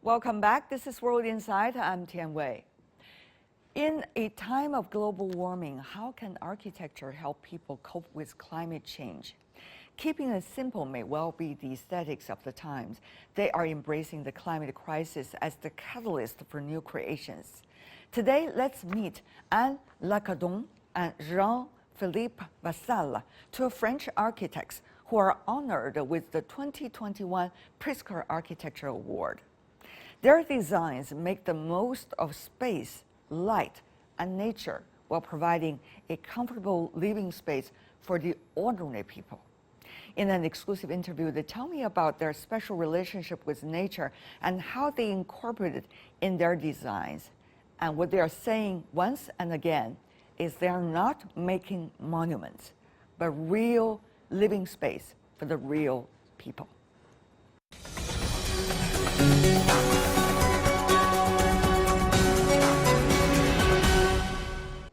Welcome back. This is World Insight. I'm Tian Wei. In a time of global warming, how can architecture help people cope with climate change? Keeping it simple may well be the aesthetics of the times. They are embracing the climate crisis as the catalyst for new creations. Today, let's meet Anne Lacaton and Jean-Philippe Vassal, two French architects who are honored with the 2021 Pritzker Architecture Award. Their designs make the most of space, light, and nature while providing a comfortable living space for the ordinary people. In an exclusive interview, they tell me about their special relationship with nature and how they incorporate it in their designs. And what they are saying once and again is they are not making monuments, but real living space for the real people.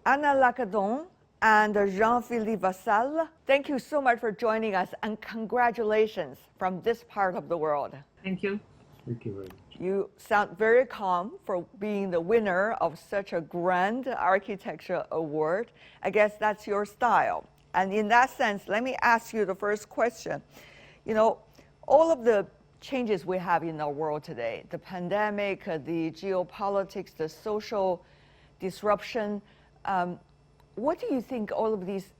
Anna Lacaton and Jean-Philippe Vassal, thank you so much for joining us, and congratulations from this part of the world. Thank you. Thank you very much. You sound very calm for being the winner of such a grand architecture award. I guess that's your style. And in that sense, let me ask you the first question. You know, all of the changes we have in our world today, the pandemic, the geopolitics, the social disruption, what do you think all of these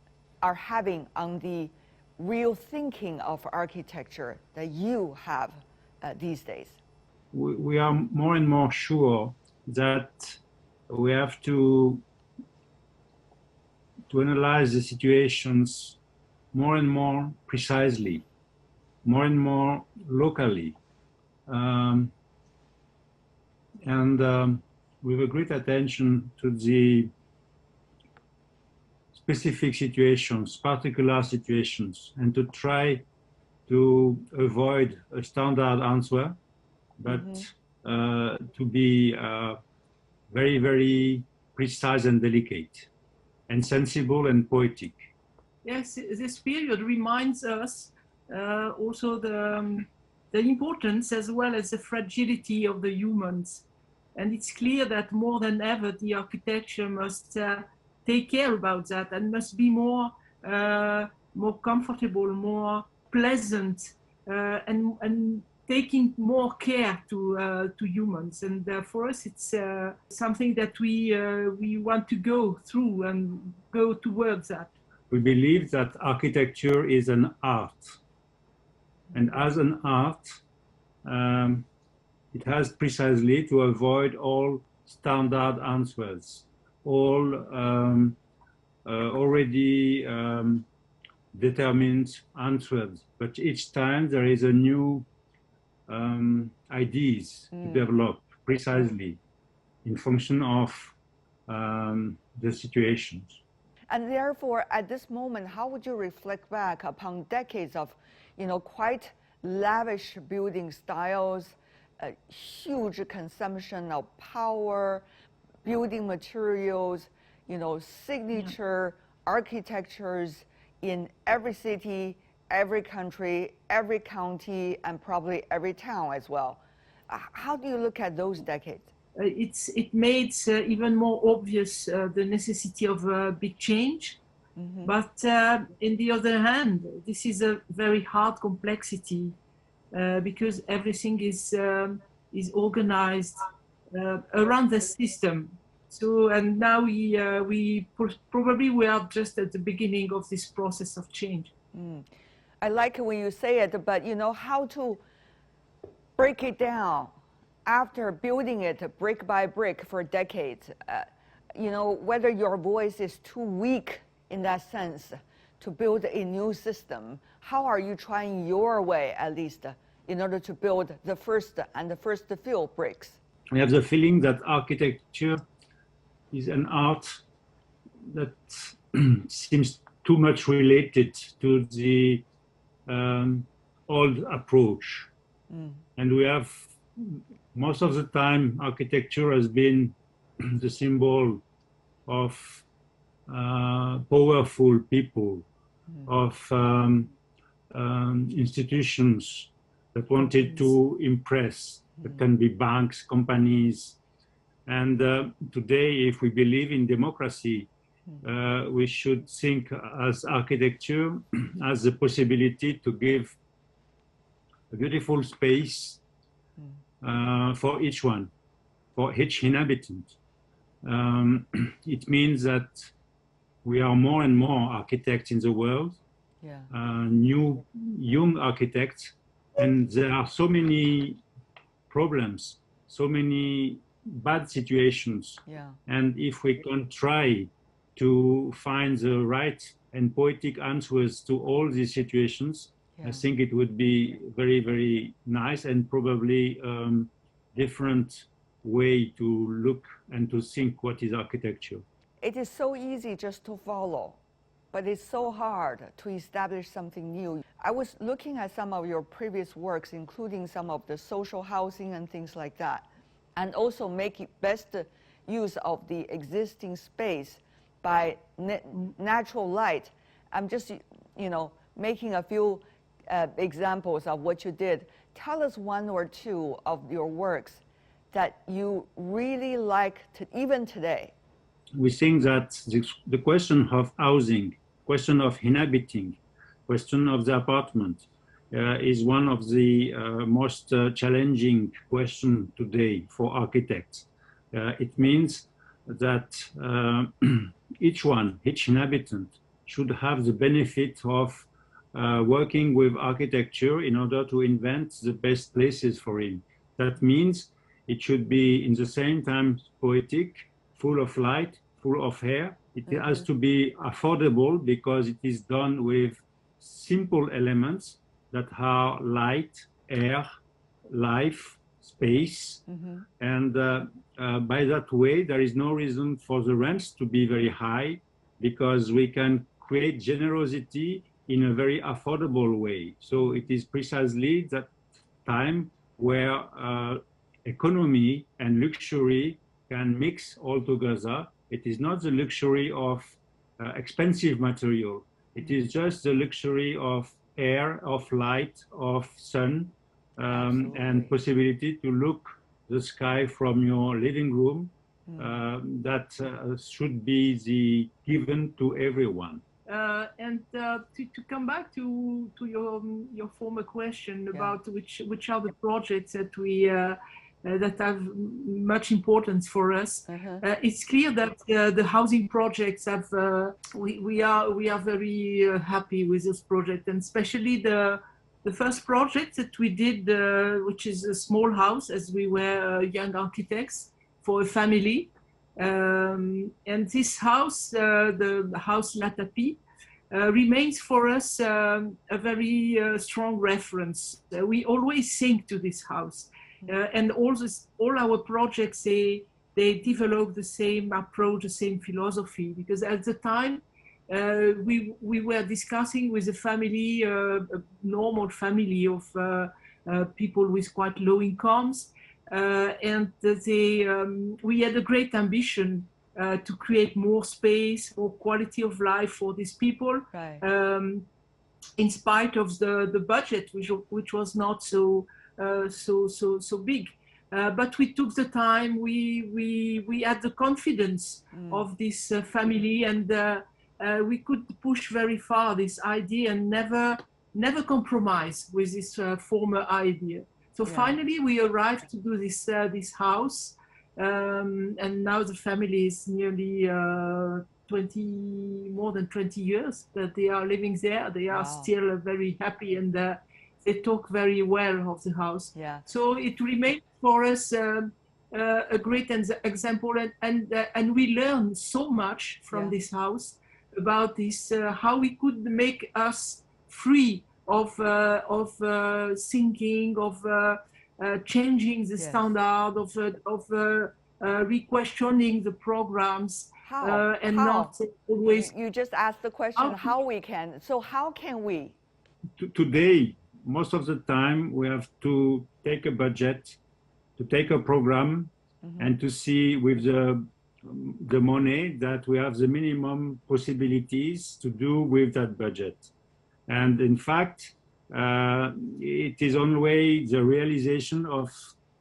are having on the real thinking of architecture that you have these days? We are more and more sure that we have to analyze the situations more and more precisely, more and more locally, and with a great attention to the specific situations, particular situations, and to try to avoid a standard answer, but to be very, very precise and delicate, and sensible and poetic. Yes, this period reminds us also the importance as well as the fragility of the humans. And it's clear that more than ever, the architecture must take care about that and must be more comfortable, more pleasant, and taking more care to humans. And for us, it's something that we want to go through and go towards that. We believe that architecture is an art, and as an art, it has precisely to avoid all standard answers, all already determined answers. But each time there is a new ideas to develop precisely in function of the situations. And therefore, at this moment, how would you reflect back upon decades of, quite lavish building styles, huge consumption of power, building materials, signature architectures in every city, every country, every county, and probably every town as well. How do you look at those decades? It makes even more obvious the necessity of a big change. Mm-hmm. But in the other hand, this is a very hard complexity because everything is organized around the system. So, and now we probably are just at the beginning of this process of change. I like it when you say it, but how to break it down after building it brick by brick for decades. Whether your voice is too weak in that sense to build a new system, how are you trying your way, at least, in order to build the first few bricks? I have the feeling that architecture is an art that seems too much related to the old approach. And we have most of the time, architecture has been the symbol of powerful people, of institutions that wanted to impress. That can be banks, companies. And today, if we believe in democracy, we should think as architecture as the possibility to give a beautiful space for each one, for each inhabitant. It means that we are more and more architects in the world, new young architects, and there are so many problems, so many bad situations. And if we can try to find the right and poetic answers to all these situations, I think it would be very, very nice and probably different way to look and to think what is architecture. It is so easy just to follow, but it's so hard to establish something new. I was looking at some of your previous works, including some of the social housing and things like that, and also making best use of the existing space by natural light. I'm just, making a few examples of what you did. Tell us one or two of your works that you really like even today. We think that the question of housing, question of inhabiting, question of the apartment is one of the most challenging questions today for architects. It means that each inhabitant should have the benefit of working with architecture in order to invent the best places for him. That means it should be in the same time poetic, full of light, full of air. It has to be affordable because it is done with simple elements that are light, air, life, space. And by that way, there is no reason for the rents to be very high because we can create generosity in a very affordable way. So it is precisely that time where economy and luxury can mix all together. It is not the luxury of expensive material. It is just the luxury of air, of light, of sun, and possibility to look the sky from your living room. That should be given to everyone. And to come back to your former question about which are the projects that we that have much importance for us. It's clear that the housing projects have we are very happy with this project, and especially the first project that we did, which is a small house, as we were young architects for a family. And this house, the house Latapie, remains for us a very strong reference. We always think to this house, and all our projects they develop the same approach, the same philosophy. Because at the time we were discussing with a family, a normal family of people with quite low incomes. And we had a great ambition to create more space, more quality of life for these people, in spite of the budget, which was not so big. But we took the time. We had the confidence of this family, and we could push very far this idea and never compromise with this former idea. So finally, we arrived to do this house, and now the family is nearly more than 20 years that they are living there. They are still very happy, and they talk very well of the house. So it remains for us a great example, and we learn so much from this house about this, how we could make us free of thinking, of changing the standard, of re-questioning the programs, and not always. You just asked the question how we can. So how can we? Today, most of the time, we have to take a budget to take a program and to see with the money that we have the minimum possibilities to do with that budget. And in fact, it is always the realization of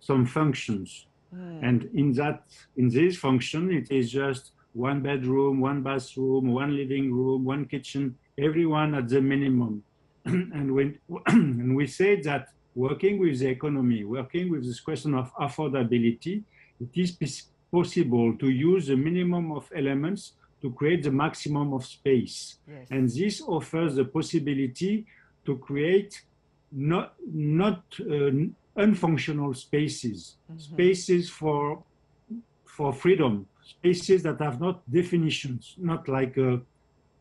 some functions. And in this function, it is just one bedroom, one bathroom, one living room, one kitchen, everyone at the minimum. And when we say that working with the economy, working with this question of affordability, it is possible to use the minimum of elements to create the maximum of space. Yes. And this offers the possibility to create not unfunctional spaces, spaces for freedom, spaces that have not definitions, not like a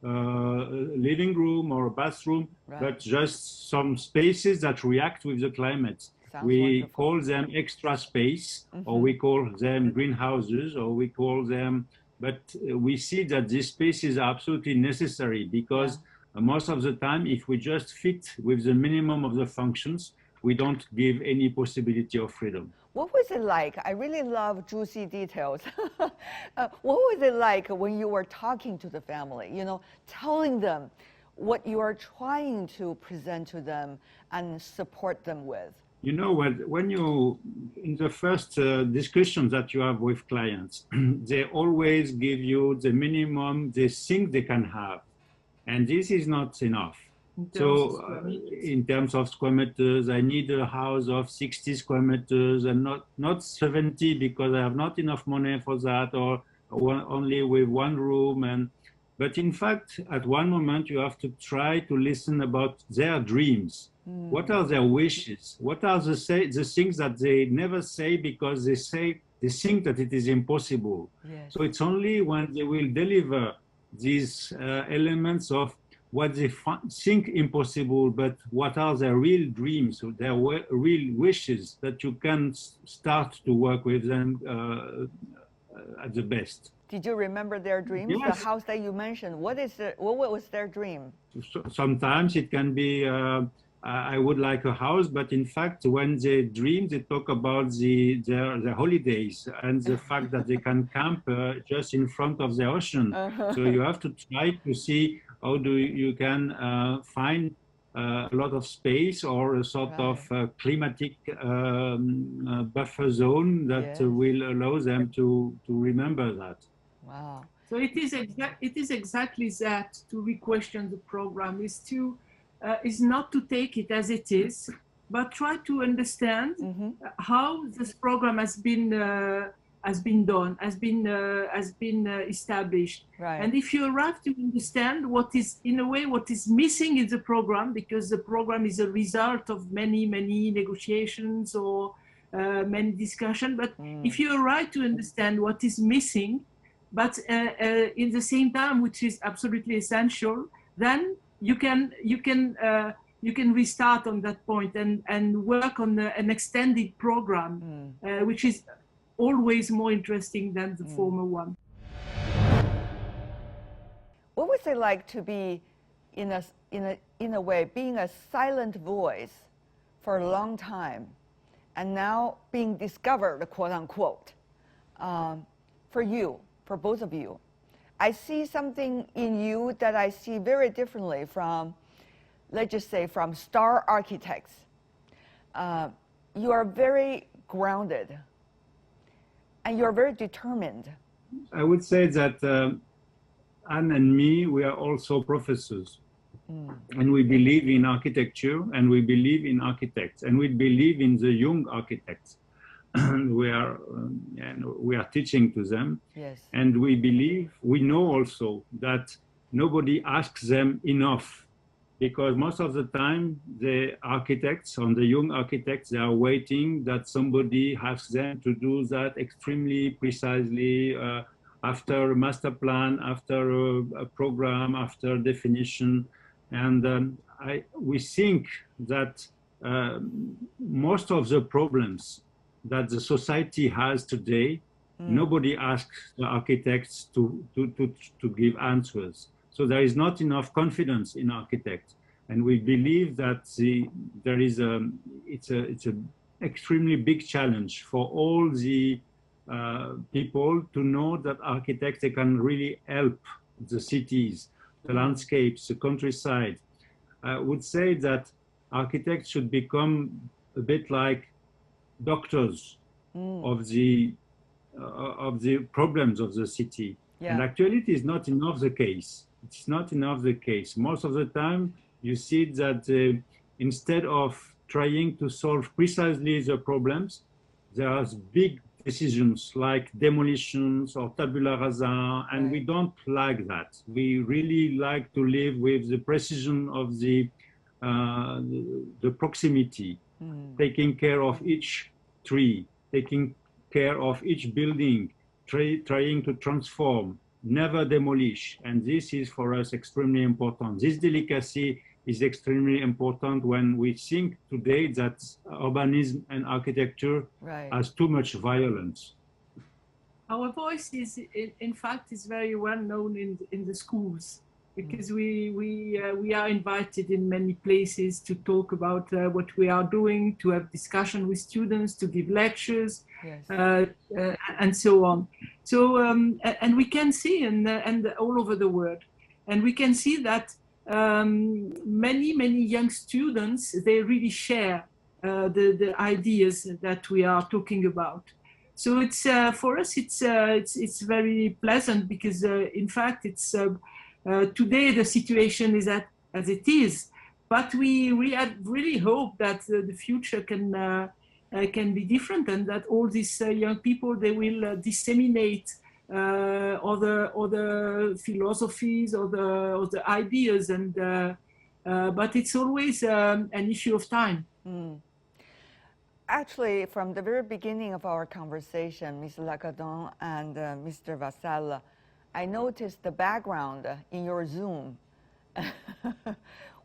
living room or a bathroom, right. but just some spaces that react with the climate. Sounds we wonderful. call them extra space, or we call them greenhouses, or we call them, but we see that these spaces are absolutely necessary because most of the time, if we just fit with the minimum of the functions, we don't give any possibility of freedom. What was it like? I really love juicy details. What was it like when you were talking to the family, you know, telling them what you are trying to present to them and support them with? You know, when you, in the first discussions that you have with clients, they always give you the minimum they think they can have. And this is not enough. So in terms of square meters, I need a house of 60 square meters and not 70 because I have not enough money for that, or only with one room. But in fact, at one moment, you have to try to listen about their dreams. What are their wishes? What are the things that they never say because they think that it is impossible. Yes. So it's only when they will deliver these elements of what they think impossible, but what are their real dreams, or their real wishes, that you can start to work with them at the best. Did you remember their dreams? Yes. The house that you mentioned, what was their dream? So sometimes it can be, I would like a house, but in fact, when they dream, they talk about their holidays and the fact that they can camp just in front of the ocean. So you have to try to see how you can find a lot of space or a sort of climatic buffer zone that will allow them to remember that. Wow. So it is exactly that, to re-question the program, is not to take it as it is, but try to understand how this program has been established. Right. And if you arrive to understand what is missing in the program, because the program is a result of many negotiations or many discussions, but if you arrive to understand what is missing, but in the same time, which is absolutely essential, then you can restart on that point and work on an extended program, which is always more interesting than the former one. What was it like to be, in a way, being a silent voice for a long time, and now being discovered, quote unquote, for you, for both of you? I see something in you that I see very differently from, let's just say, from star architects. You are very grounded, and you're very determined. I would say that Anne and me, we are also professors. And we believe in architecture, and we believe in architects, and we believe in the young architects. we are teaching to them. Yes. And we know also that nobody asks them enough, because most of the time the architects, on the young architects, they are waiting that somebody asks them to do that extremely precisely, after a master plan, after a program, after definition. And we think that most of the problems that the society has today, nobody asks the architects to give answers. So there is not enough confidence in architects, and we believe that it's a extremely big challenge for all the people to know that architects, they can really help the cities, the landscapes, the countryside. I would say that architects should become a bit like doctors of the problems of the city. Yeah. And actually, it is not enough the case. It's not enough the case. Most of the time, you see that instead of trying to solve precisely the problems, there are big decisions like demolitions or tabula rasa, and we don't like that. We really like to live with the precision of the proximity, taking care of each tree, taking care of each building, trying to transform, never demolish. And this is for us extremely important. This delicacy is extremely important when we think today that urbanism and architecture has too much violence. Our voice is, in fact, is very well known in the schools, because we are invited in many places to talk about what we are doing, to have discussion with students, to give lectures, and so on. So, and we can see, and all over the world, and we can see that many young students, they really share the ideas that we are talking about. So it's for us, it's very pleasant, because in fact, it's today the situation is as it is, but we really hope that the future can be different, and that all these young people, they will disseminate other philosophies or the ideas, and but it's always an issue of time. Actually, from the very beginning of our conversation, Ms. Lacaton and Mr. Vassal, I noticed the background in your Zoom.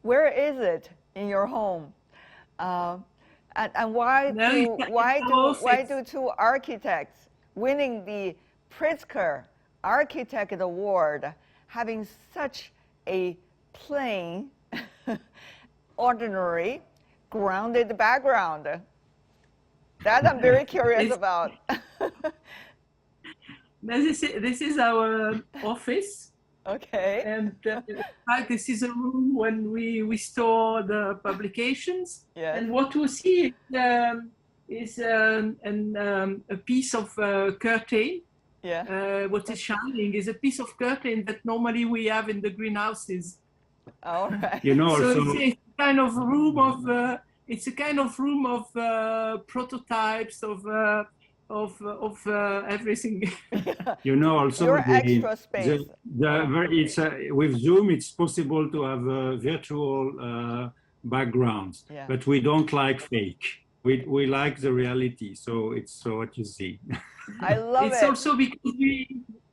Where is it in your home? And why do two architects winning the Pritzker Architect Award having such a plain, ordinary, grounded background? That I'm very curious about. This is our office. Okay. And in fact, this is a room when we store the publications. Yes. And what we see is a piece of curtain. Yeah. What is shining is a piece of curtain that normally we have in the greenhouses. All right. You know, so also, it's a kind of room of it's a kind of room of prototypes of everything. you know, also your extra space. With Zoom, it's possible to have a virtual backgrounds, but we don't like fake. We like the reality, so it's what you see. I love it.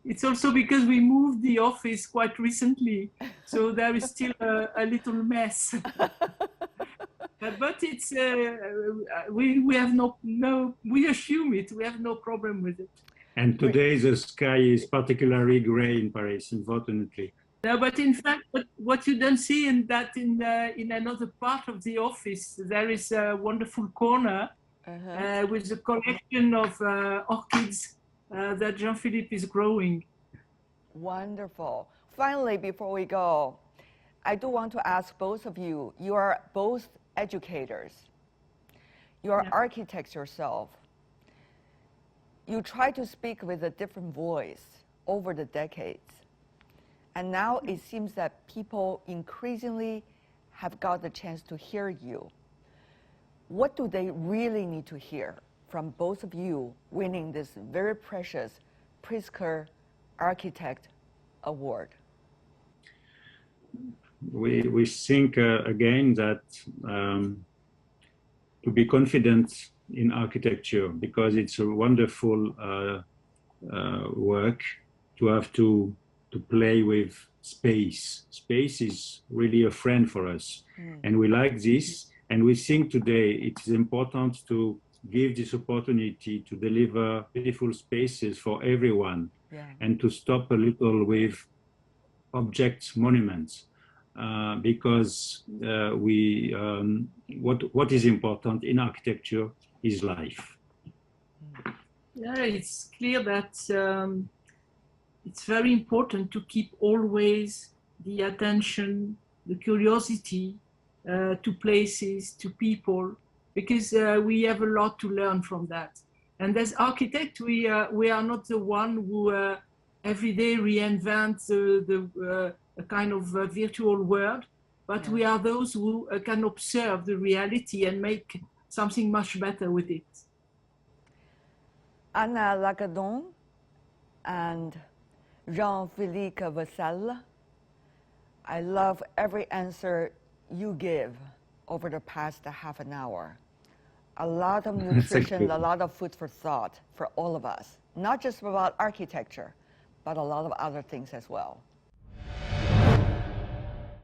It's also because we moved the office quite recently, so there is still a little mess. But it's we have we assume it. We have no problem with it. And today the sky is particularly gray in Paris, unfortunately. No, but in fact, what you don't see in another part of the office, there is a wonderful corner with a collection of orchids that Jean-Philippe is growing. Wonderful. Finally, before we go, I do want to ask both of you. You are both educators. You are architects yourself. You try to speak with a different voice over the decades. And now it seems that people increasingly have got the chance to hear you. What do they really need to hear from both of you winning this very precious Pritzker Architect Award? We think again that to be confident in architecture, because it's a wonderful work, to have to play with space. Space is really a friend for us, and we like this. And we think today it is important to give this opportunity to deliver beautiful spaces for everyone, and to stop a little with objects, monuments. Because what is important in architecture his life. Yeah, it's clear that it's very important to keep always the attention, the curiosity to places, to people, because we have a lot to learn from that. And as architects, we are not the one who every day reinvent a kind of virtual world, but we are those who can observe the reality and make something much better with it. Anna Lacaton and Jean-Philippe Vassal, I love every answer you give over the past half an hour. A lot of nutrition, a lot of food for thought for all of us, not just about architecture, but a lot of other things as well.